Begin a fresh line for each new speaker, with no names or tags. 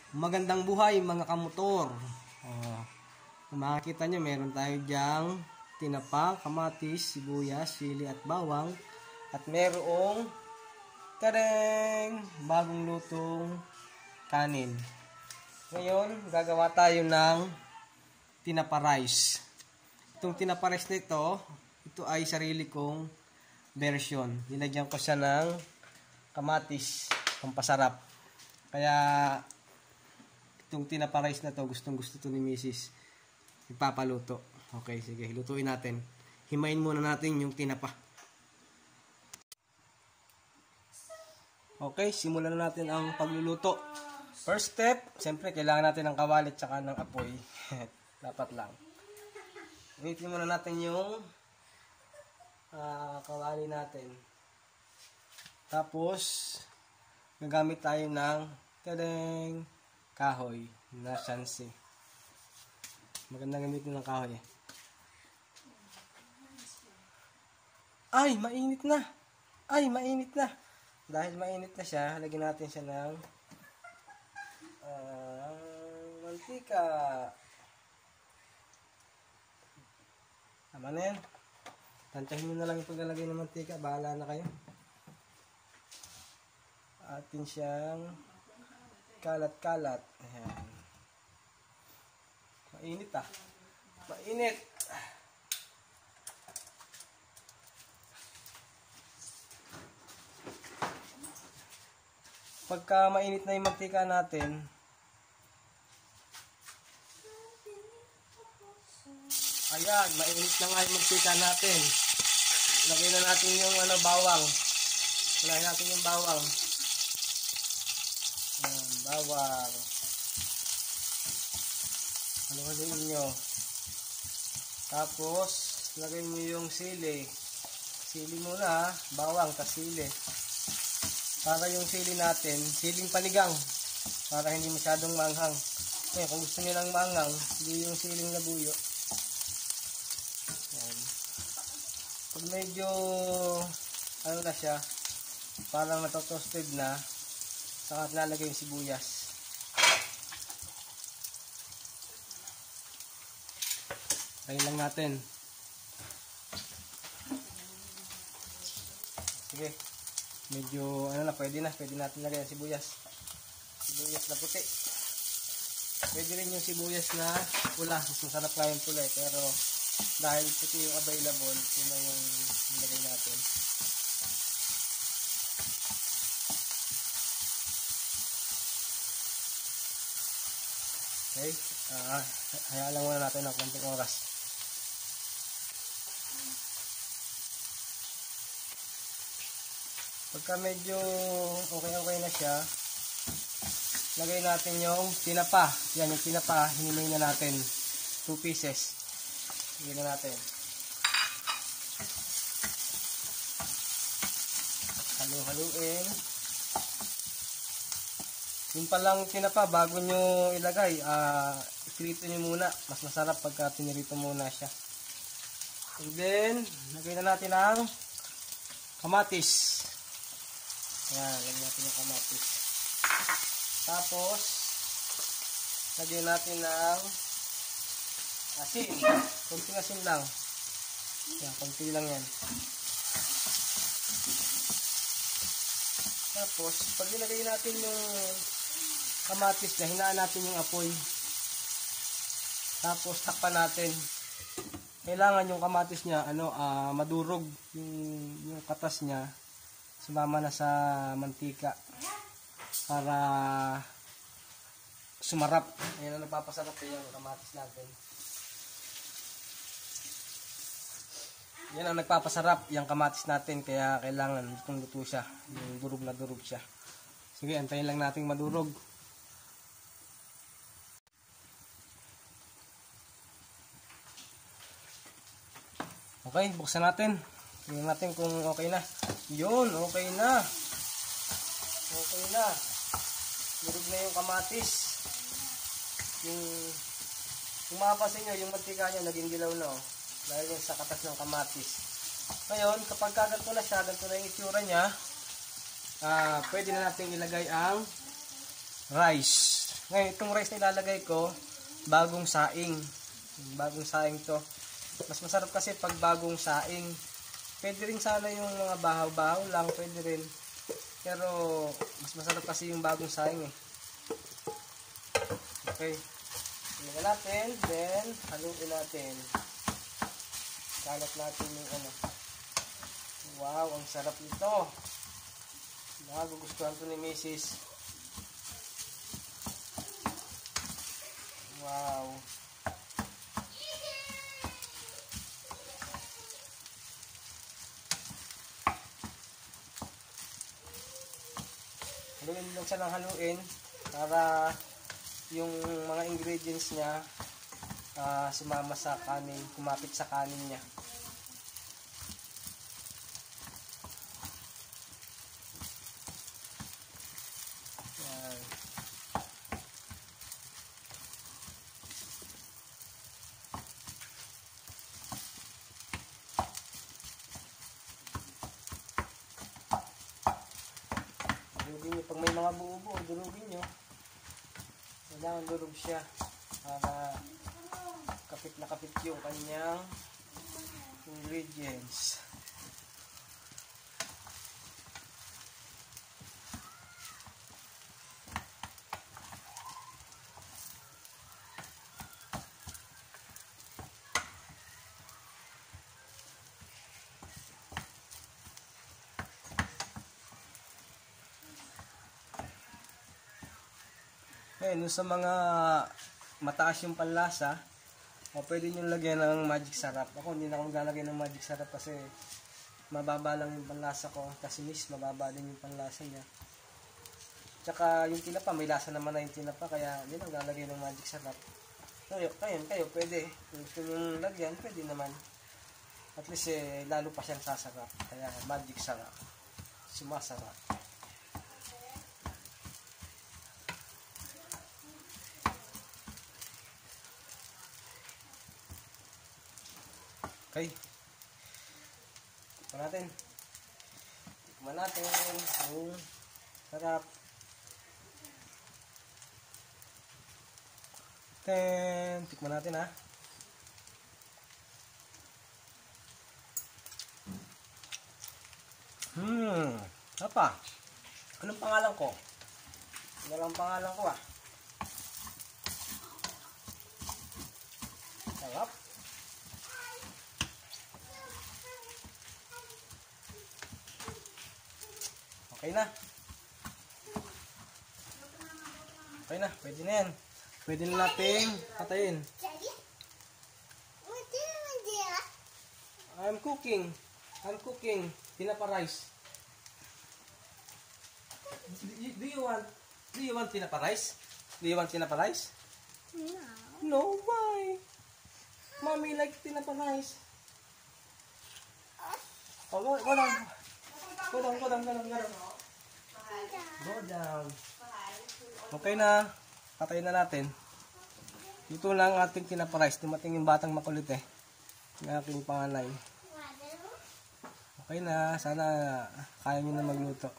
Magandang buhay mga kamotor. Kung makikita nyo, meron tayo dyang tinapa, kamatis, sibuyas, sili at bawang. At merong bagong lutong kanin. Ngayon, gagawa tayo ng tinapa rice. Itong tinapa rice na ito ay sarili kong version. Nilagyan ko siya ng kamatis, pampasarap. Kaya itong tinapa rice na to, gustong gusto to ni Mrs. Ipapaluto. Okay, sige, lutuin natin. Himayin muna natin yung tinapa. Okay, simulan na natin ang pagluluto. First step, siyempre kailangan natin ng kawali at saka ng apoy. Dapat lang. Initin muna natin yung kawali natin. Tapos, gagamit tayo ng kahoy na shansi. Magandang gamitin ng kahoy. Ay, mainit na! Ay, mainit na! Dahil mainit na siya, lagyan natin siya ng mantika. Tama na yan. Tantahin nyo na lang yung paglalagay ng mantika. Bahala na kayo. Atin siyang kalat-kalat. Ayan. Mainit ah. Mainit. Pagka mainit na yung mantika natin, ayan, mainit na nga yung mantika natin. Lagyan na natin yung bawang. Lagyan natin yung bawang. Ayan, bawang. Haluin nyo. Tapos, lagay nyo yung sili. Sili muna, bawang, tas sili. Para yung sili natin, siling panigang. Para hindi masyadong maanghang. Kaya kung gusto nyo lang maanghang, hindi yung siling labuyo. Ayan. Pag medyo, na siya, parang natotosted na, saka lalagay yung sibuyas. Tayo lang natin. Sige. Medyo, pwede natin lagay ang sibuyas. Sibuyas na puti. Pwede rin yung sibuyas na pula. Mas masarap nga yung pula pero dahil puti yung available, ito na yung nilagay natin. Okay. Hayaan lang muna natin ng konting oras. Pagka medyo okay na siya, lagay natin yung tinapa. Yan yung tinapa, hinimay na natin. 2 pieces. Lagyan na natin. Halu-haluin. Yung palang tinapa, bago nyo ilagay, iprito nyo muna. Mas masarap pagka pinirito muna siya. And then, lagay na natin ang kamatis. Yan, lagyan natin yung kamatis. Tapos, lagyan natin ng asin. Kunting asin lang. Yan, kunti lang yan. Tapos, pag nilagay natin yung kamatis na, hinaan natin yung apoy. Tapos, takpan natin. Kailangan yung kamatis niya, madurog. Yung katas niya, sumama na sa mantika para sumarap. Ayan ang nagpapasarap yung kamatis natin. Yan ang nagpapasarap yung kamatis natin, kaya kailangan itong luto siya, yung durog na durog siya. Sige, antayin lang natin madurog. Okay, buksan natin. Tingnan natin kung okay na. Yun, okay na. Okay na. Durog na yung kamatis. Kung mapapansin nyo, yung mantika niya naging dilaw na. Dahil yung sa katas ng kamatis. Ngayon, kapag ganito na siya, ganito na yung itsura niya, pwede na natin ilagay ang rice. Ngayon, itong rice na ilalagay ko, bagong saing. Bagong saing to. Mas masarap kasi pag bagong saing. Pwede rin sana yung mga bahaw-bahaw lang, pwede rin. Pero, mas masarap kasi yung bagong saing eh. Okay. Ilagay natin, then, haluin natin. Kalat natin yung ano. Wow, ang sarap nito. Nagugustuhan to ni Mrs. Wow. Haluin lang siya ng haluin para yung mga ingredients niya sumama sa kanin, kumapit sa kanin niya. Yan. Durugin nyo. Pag may mga buo-buo, durugin nyo. Kailangan durug siya para kapit na kapit yung kanyang ingredients. Ngayon, sa mga mataas yung panlasa, pwede nyo lagyan ng magic sarap. Ako, hindi na ako maglalagay ng magic sarap kasi mababa lang yung panlasa ko. Kasi mababa din yung panlasa niya. Tsaka yung tinapa, may lasa naman na yung tinapa, kaya hindi na maglalagay ng magic sarap. Kayo, pwede. Kung gusto nyo lagyan, pwede naman. At least, lalo pa siyang sasarap. Kaya, magic sarap. Sumasarap. Okay. Tikman natin. Tikman natin. Sarap. Tikman natin ha. Apa? Anong pangalan ko? Ano lang pangalan ko ah. Sarap. Okay na. Okay na. Pwede na yan. Pwede na natin patayin. I'm cooking. Tinapa rice. Do you want tinapa rice? Do you want tinapa rice?
No.
No, why? Mommy like tinapa rice. Oh, go down. Go down. Okay na. Patayin na natin. Ito lang ating tinapa rice. Dumating yung batang makulit eh. Yung aking panganay. Okay na. Sana kaya nyo na magluto.